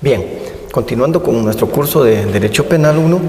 Bien, continuando con nuestro curso de Derecho Penal 1,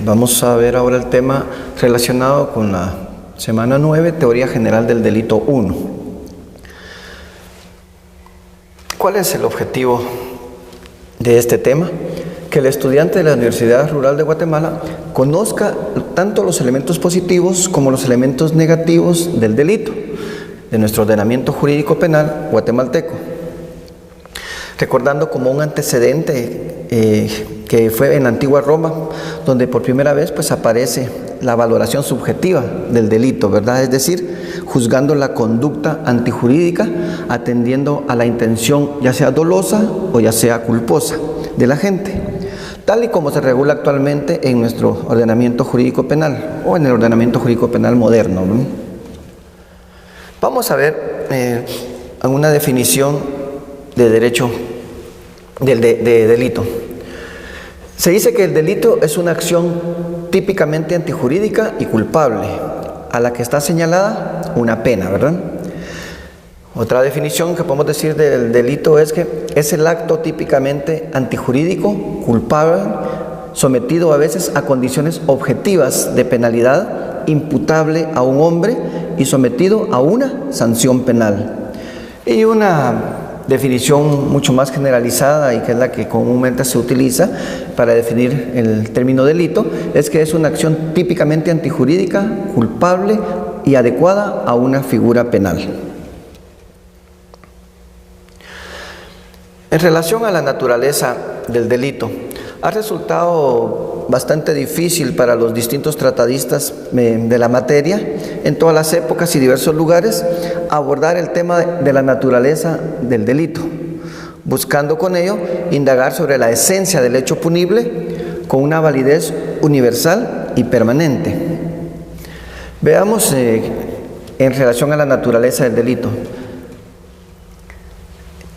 vamos a ver ahora el tema relacionado con la semana 9, Teoría General del Delito 1. ¿Cuál es el objetivo de este tema? Que el estudiante de la Universidad Rural de Guatemala conozca tanto los elementos positivos como los elementos negativos del delito, de nuestro ordenamiento jurídico penal guatemalteco. Recordando como un antecedente que fue en la antigua Roma, donde por primera vez aparece la valoración subjetiva del delito, ¿verdad? Es decir, juzgando la conducta antijurídica, atendiendo a la intención ya sea dolosa o ya sea culposa de la gente, tal y como se regula actualmente en nuestro ordenamiento jurídico penal o en el ordenamiento jurídico penal moderno, ¿no? Vamos a ver una definición de derecho de delito. Se dice que el delito es una acción típicamente antijurídica y culpable, a la que está señalada una pena, ¿verdad? Otra definición que podemos decir del delito es que es el acto típicamente antijurídico, culpable, sometido a veces a condiciones objetivas de penalidad, imputable a un hombre y sometido a una sanción penal. Y una definición mucho más generalizada, y que es la que comúnmente se utiliza para definir el término delito, es que es una acción típicamente antijurídica, culpable y adecuada a una figura penal. En relación a la naturaleza del delito, ha resultado bastante difícil para los distintos tratadistas de la materia, en todas las épocas y diversos lugares, abordar el tema de la naturaleza del delito, buscando con ello indagar sobre la esencia del hecho punible con una validez universal y permanente. Veamos en relación a la naturaleza del delito.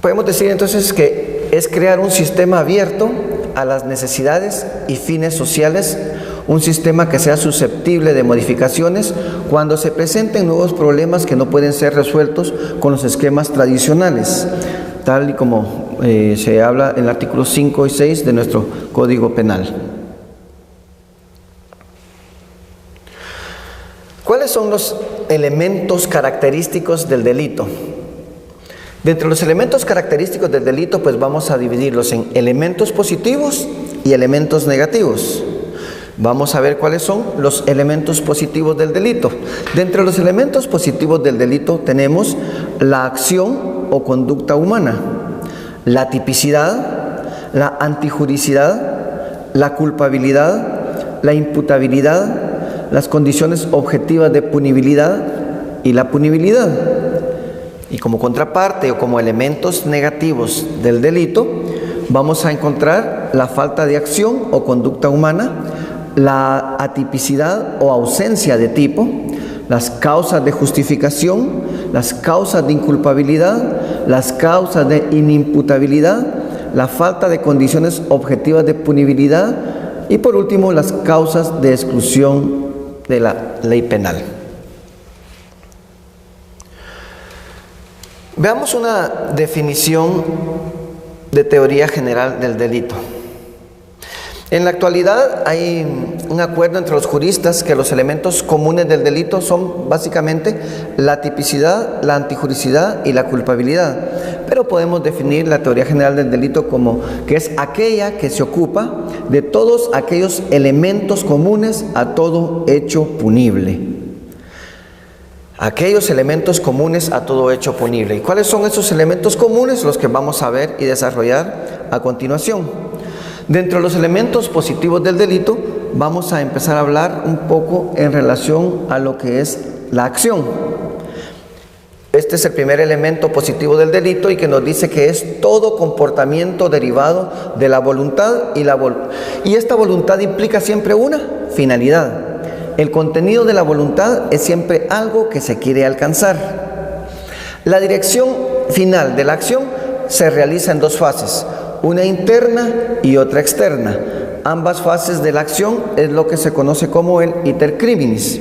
Podemos decir entonces que es crear un sistema abierto a las necesidades y fines sociales, un sistema que sea susceptible de modificaciones cuando se presenten nuevos problemas que no pueden ser resueltos con los esquemas tradicionales, tal y como se habla en el artículo 5 y 6 de nuestro Código Penal. ¿Cuáles son los elementos característicos del delito? De entre los elementos característicos del delito, vamos a dividirlos en elementos positivos y elementos negativos. Vamos a ver cuáles son los elementos positivos del delito. De entre los elementos positivos del delito tenemos la acción o conducta humana, la tipicidad, la antijuricidad, la culpabilidad, la imputabilidad, las condiciones objetivas de punibilidad y la punibilidad. Y como contraparte o como elementos negativos del delito, vamos a encontrar la falta de acción o conducta humana, la atipicidad o ausencia de tipo, las causas de justificación, las causas de inculpabilidad, las causas de inimputabilidad, la falta de condiciones objetivas de punibilidad y por último las causas de exclusión de la ley penal. Veamos una definición de teoría general del delito. En la actualidad hay un acuerdo entre los juristas que los elementos comunes del delito son básicamente la tipicidad, la antijuricidad y la culpabilidad. Pero podemos definir la teoría general del delito como que es aquella que se ocupa de todos aquellos elementos comunes a todo hecho punible. Aquellos elementos comunes a todo hecho punible. ¿Y cuáles son esos elementos comunes? Los que vamos a ver y desarrollar a continuación. Dentro de los elementos positivos del delito, vamos a empezar a hablar un poco en relación a lo que es la acción. Este es el primer elemento positivo del delito y que nos dice que es todo comportamiento derivado de la voluntad y esta voluntad implica siempre una finalidad. El contenido de la voluntad es siempre algo que se quiere alcanzar. La dirección final de la acción se realiza en dos fases, una interna y otra externa. Ambas fases de la acción es lo que se conoce como el iter criminis.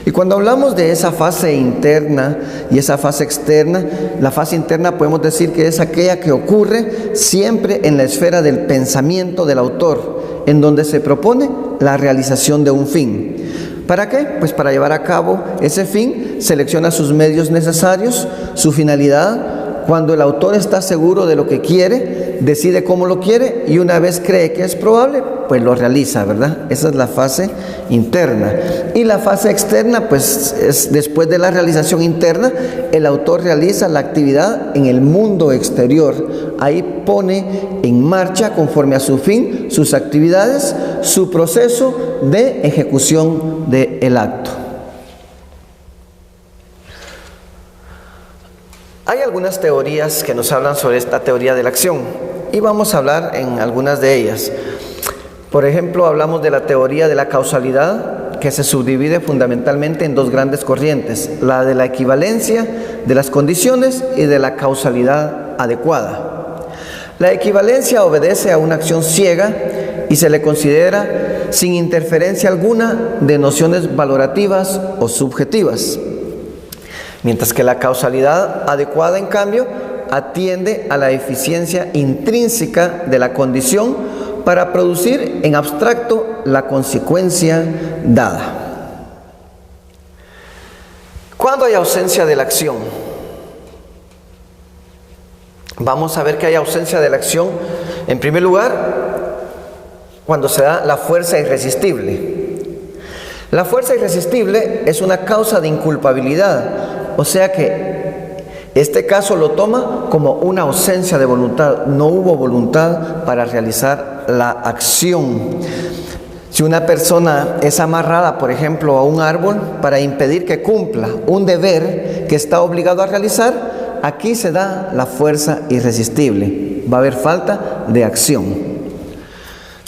Y cuando hablamos de esa fase interna y esa fase externa, la fase interna podemos decir que es aquella que ocurre siempre en la esfera del pensamiento del autor, en donde se propone la realización de un fin. ¿Para qué? Pues para llevar a cabo ese fin, selecciona sus medios necesarios, su finalidad. Cuando el autor está seguro de lo que quiere, decide cómo lo quiere y una vez cree que es probable, pues lo realiza, ¿verdad? Esa es la fase interna. Y la fase externa, pues es después de la realización interna, el autor realiza la actividad en el mundo exterior. Ahí pone en marcha, conforme a su fin, sus actividades, su proceso de ejecución del acto. Hay algunas teorías que nos hablan sobre esta teoría de la acción y vamos a hablar en algunas de ellas. Por ejemplo, hablamos de la teoría de la causalidad, que se subdivide fundamentalmente en dos grandes corrientes: la de la equivalencia de las condiciones y de la causalidad adecuada. La equivalencia obedece a una acción ciega y se le considera sin interferencia alguna de nociones valorativas o subjetivas. Mientras que la causalidad adecuada, en cambio, atiende a la eficiencia intrínseca de la condición para producir en abstracto la consecuencia dada. ¿Cuándo hay ausencia de la acción? Vamos a ver que hay ausencia de la acción, en primer lugar, cuando se da la fuerza irresistible. La fuerza irresistible es una causa de inculpabilidad. O sea que este caso lo toma como una ausencia de voluntad. No hubo voluntad para realizar la acción. Si una persona es amarrada, por ejemplo, a un árbol para impedir que cumpla un deber que está obligado a realizar, aquí se da la fuerza irresistible. Va a haber falta de acción.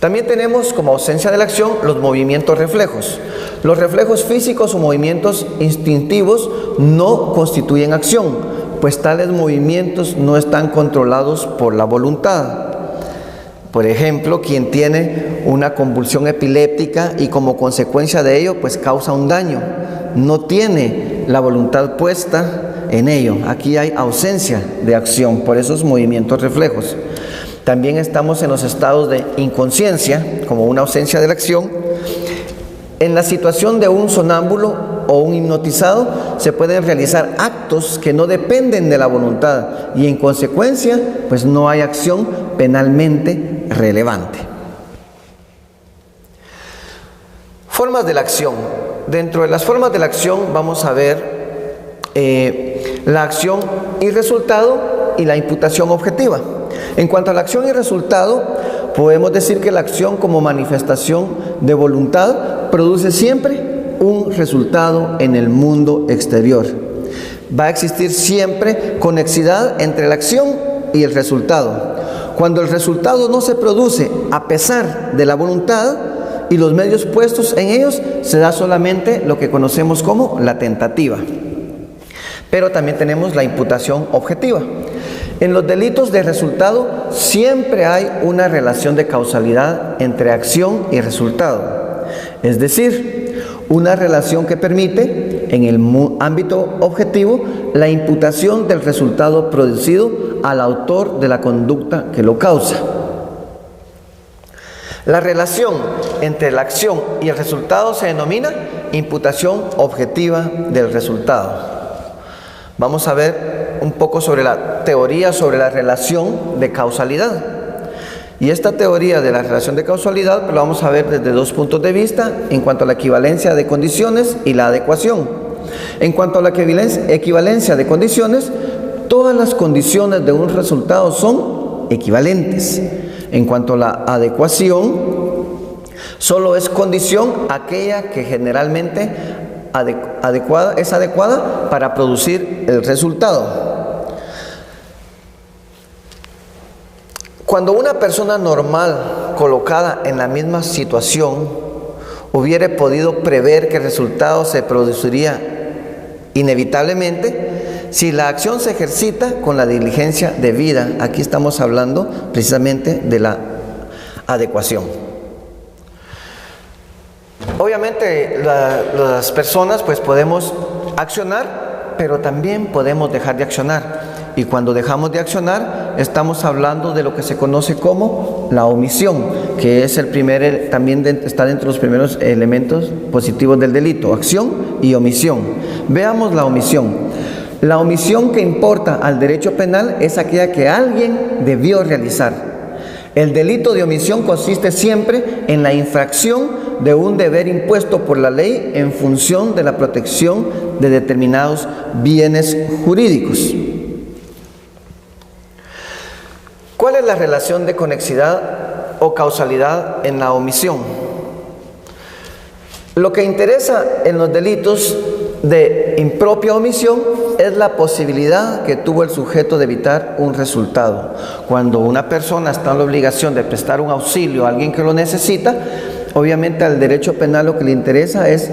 También tenemos como ausencia de la acción los movimientos reflejos. Los reflejos físicos o movimientos instintivos no constituyen acción, pues tales movimientos no están controlados por la voluntad. Por ejemplo, quien tiene una convulsión epiléptica y como consecuencia de ello, pues causa un daño, no tiene la voluntad puesta en ello. Aquí hay ausencia de acción por esos movimientos reflejos. También estamos en los estados de inconsciencia, como una ausencia de la acción. En la situación de un sonámbulo o un hipnotizado se pueden realizar actos que no dependen de la voluntad y en consecuencia pues no hay acción penalmente relevante. Formas de la acción. Dentro de las formas de la acción vamos a ver la acción y resultado y la imputación objetiva. En cuanto a la acción y resultado, podemos decir que la acción como manifestación de voluntad produce siempre un resultado en el mundo exterior. Va a existir siempre conexidad entre la acción y el resultado. Cuando el resultado no se produce a pesar de la voluntad y los medios puestos en ellos, se da solamente lo que conocemos como la tentativa. Pero también tenemos la imputación objetiva. En los delitos de resultado siempre hay una relación de causalidad entre acción y resultado. Es decir, una relación que permite, en el ámbito objetivo, la imputación del resultado producido al autor de la conducta que lo causa. La relación entre la acción y el resultado se denomina imputación objetiva del resultado. Vamos a ver un poco sobre la teoría sobre la relación de causalidad. Y esta teoría de la relación de causalidad lo vamos a ver desde dos puntos de vista en cuanto a la equivalencia de condiciones y la adecuación. En cuanto a la equivalencia de condiciones, todas las condiciones de un resultado son equivalentes. En cuanto a la adecuación, solo es condición aquella que generalmente es adecuada para producir el resultado. Cuando una persona normal colocada en la misma situación hubiere podido prever que el resultado se produciría inevitablemente, si la acción se ejercita con la diligencia debida, aquí estamos hablando precisamente de la adecuación. Obviamente las personas pues podemos accionar, pero también podemos dejar de accionar. Y cuando dejamos de accionar, estamos hablando de lo que se conoce como la omisión, que es también está dentro de los primeros elementos positivos del delito, acción y omisión. Veamos la omisión. La omisión que importa al derecho penal es aquella que alguien debió realizar. El delito de omisión consiste siempre en la infracción de un deber impuesto por la ley en función de la protección de determinados bienes jurídicos. ¿Cuál es la relación de conexidad o causalidad en la omisión? Lo que interesa en los delitos de impropia omisión es la posibilidad que tuvo el sujeto de evitar un resultado. Cuando una persona está en la obligación de prestar un auxilio a alguien que lo necesita, obviamente al derecho penal lo que le interesa es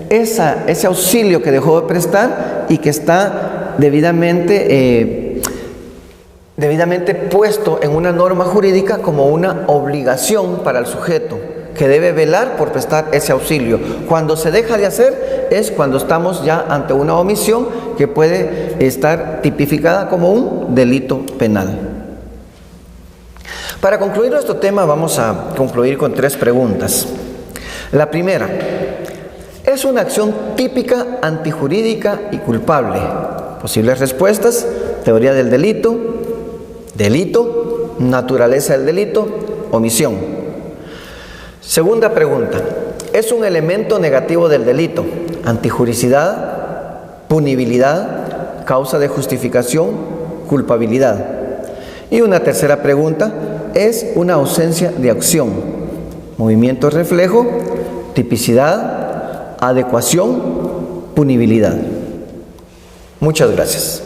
ese auxilio que dejó de prestar y que está debidamente puesto en una norma jurídica como una obligación para el sujeto, que debe velar por prestar ese auxilio. Cuando se deja de hacer es cuando estamos ya ante una omisión que puede estar tipificada como un delito penal. Para concluir nuestro tema vamos a concluir con 3 preguntas. La primera, ¿es una acción típica, antijurídica y culpable? Posibles respuestas: teoría del delito, delito, naturaleza del delito, omisión. Segunda pregunta, ¿es un elemento negativo del delito? Antijuricidad, punibilidad, causa de justificación, culpabilidad. Y una tercera pregunta, ¿es una ausencia de acción? Movimiento reflejo, tipicidad, adecuación, punibilidad. Muchas gracias.